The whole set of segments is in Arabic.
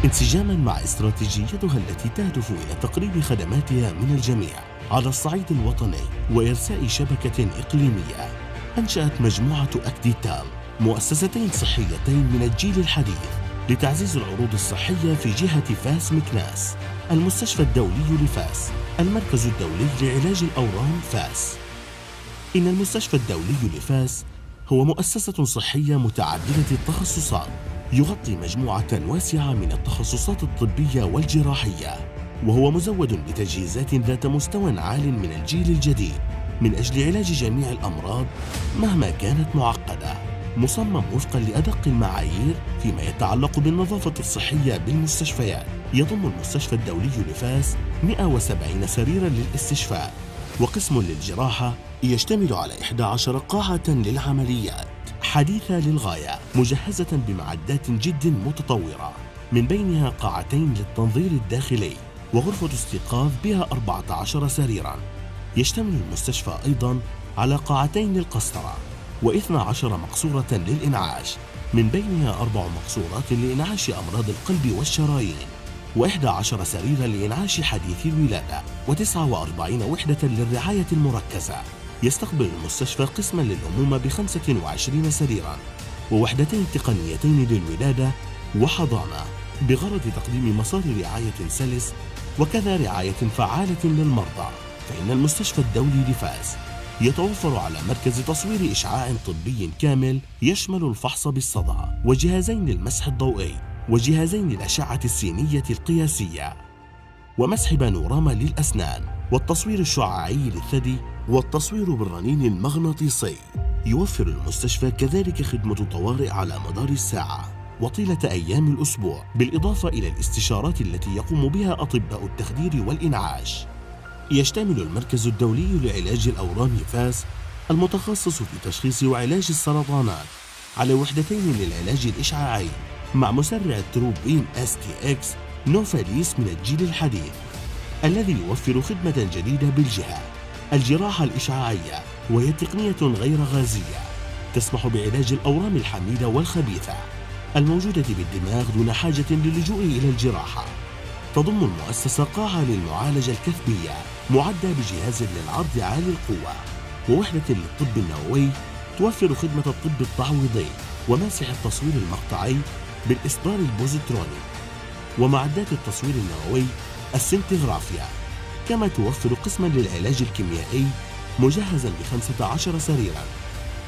انسجاماً مع استراتيجيتها التي تهدف إلى تقريب خدماتها من الجميع على الصعيد الوطني وإرساء شبكة إقليمية. أنشأت مجموعة أكديتال مؤسستين صحيتين من الجيل الحديث لتعزيز العروض الصحية في جهة فاس مكناس: المستشفى الدولي لفاس، المركز الدولي لعلاج الأورام فاس. إن المستشفى الدولي لفاس هو مؤسسة صحية متعددة التخصصات، يغطي مجموعة واسعة من التخصصات الطبية والجراحية، وهو مزود بتجهيزات ذات مستوى عال من الجيل الجديد من أجل علاج جميع الأمراض مهما كانت معقدة، مصمم وفقا لأدق المعايير فيما يتعلق بالنظافة الصحية بالمستشفيات. يضم المستشفى الدولي لفاس 170 سريرا للاستشفاء، وقسم للجراحة يشتمل على 11 قاعة للعمليات حديثة للغاية، مجهزة بمعدات جد متطورة، من بينها قاعتين للتنظير الداخلي وغرفة استيقاظ بها 14 سريرا. يشتمل المستشفى أيضا على قاعتين للقسطرة و12 مقصورة للإنعاش، من بينها 4 مقصورات لإنعاش أمراض القلب والشرايين، و11 سريرا لإنعاش حديث الولادة، و49 وحدة للرعاية المركزة. يستقبل المستشفى قسما للأمومة ب25 سريرا، ووحدتين تقنيتين للولادة وحضانة، بغرض تقديم مسار رعاية سلس وكذا رعاية فعالة للمرضى. فإن المستشفى الدولي لفاس يتوفر على مركز تصوير إشعاع طبي كامل يشمل الفحص بالصدى، وجهازين للمسح الضوئي، وجهازين للأشعة السينية القياسية، ومسح بانوراما للأسنان، والتصوير الشعاعي للثدي، والتصوير بالرنين المغناطيسي. يوفر المستشفى كذلك خدمة طوارئ على مدار الساعة وطيلة أيام الأسبوع، بالإضافة إلى الاستشارات التي يقوم بها أطباء التخدير والإنعاش. يشتمل المركز الدولي لعلاج الأورام فاس المتخصص في تشخيص وعلاج السرطانات على وحدتين للعلاج الإشعاعي مع مسرع التروبين STX نوفاليس من الجيل الحديث، الذي يوفر خدمة جديدة بالجهة: الجراحة الإشعاعية، وهي تقنية غير غازية تسمح بعلاج الأورام الحميدة والخبيثة الموجودة بالدماغ دون حاجة للجوء إلى الجراحة. تضم المؤسسة قاعة للمعالجة الكثبية معدة بجهاز للعرض عالي القوة، ووحدة للطب النووي توفر خدمة الطب التعويضي وماسح التصوير المقطعي بالإصدار البوزيتروني، ومعدات التصوير النووي السنتغرافيا. كما توفر قسما للعلاج الكيميائي مجهزا ب15 سريرا،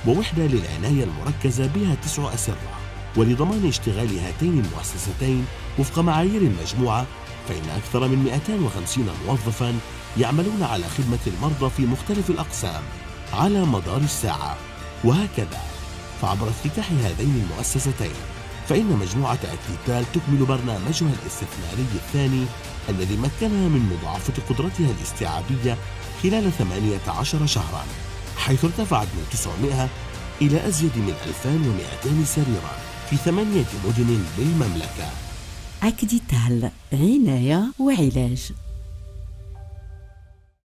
ووحدة للعناية المركزة بها 9 أسرة. ولضمان اشتغال هاتين المؤسستين وفق معايير المجموعة، فإن أكثر من 250 موظفا يعملون على خدمة المرضى في مختلف الأقسام على مدار الساعة. وهكذا فعبر افتتاح هذين المؤسستين، فإن مجموعة أكديتال تكمل برنامجها الاستثماري الثاني الذي مكنها من مضاعفة قدرتها الاستيعابية خلال 18 شهرا، حيث ارتفعت من 900 إلى أزيد من 2200 سريرا في 8 مدن بالمملكة. أكديتال، عناية وعلاج.